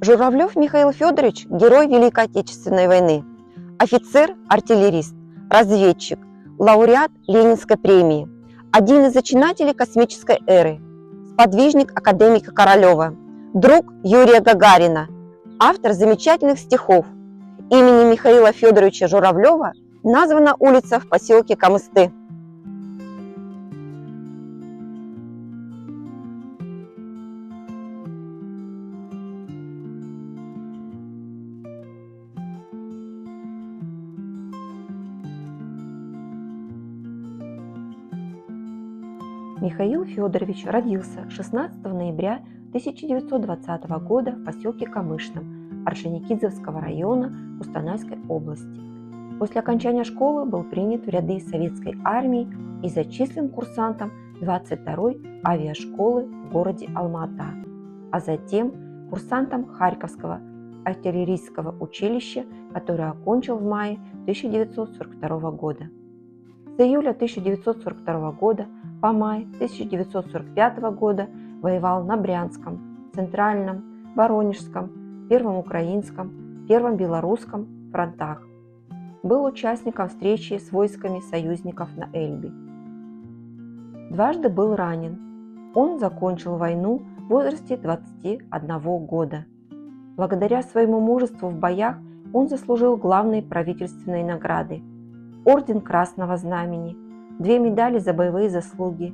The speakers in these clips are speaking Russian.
Журавлев Михаил Федорович – герой Великой Отечественной войны, офицер-артиллерист, разведчик, лауреат Ленинской премии, один из зачинателей космической эры, сподвижник академика Королева, друг Юрия Гагарина, автор замечательных стихов. Именем Михаила Федоровича Журавлева названа улица в поселке Камысты. Михаил Федорович родился 16 ноября 1920 года в поселке Камышном Орджоникидзевского района Кустанайской области. После окончания школы был принят в ряды советской армии и зачислен курсантом 22-й авиашколы в городе Алма-Ата, а затем курсантом Харьковского артиллерийского училища, которое окончил в мае 1942 года. С июля 1942 года по май 1945 года воевал на Брянском, Центральном, Воронежском, Первом Украинском, Первом Белорусском фронтах. Был участником встречи с войсками союзников на Эльбе. Дважды был ранен. Он закончил войну в возрасте 21 года. Благодаря своему мужеству в боях он заслужил главные правительственные награды: орден Красного Знамени, 2 медали за боевые заслуги,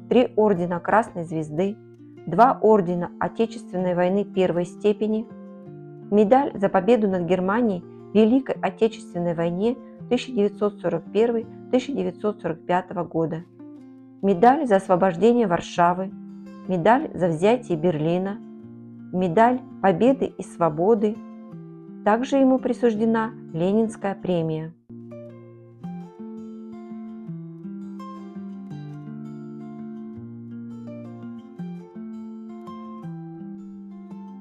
3 ордена Красной Звезды, 2 ордена Отечественной войны первой степени, медаль за победу над Германией в Великой Отечественной войне 1941-1945 года, медаль за освобождение Варшавы, медаль за взятие Берлина, медаль Победы и Свободы. Также ему присуждена Ленинская премия.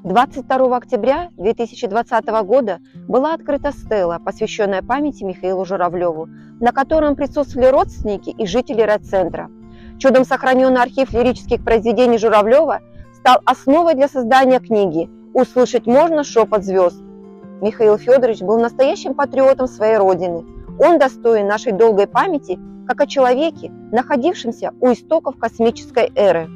22 октября 2020 года была открыта стела, посвященная памяти Михаилу Журавлеву, на котором присутствовали родственники и жители райцентра. Чудом сохраненный архив лирических произведений Журавлева стал основой для создания книги «Услышать можно шепот звезд». Михаил Федорович был настоящим патриотом своей родины. Он достоин нашей долгой памяти как о человеке, находившемся у истоков космической эры.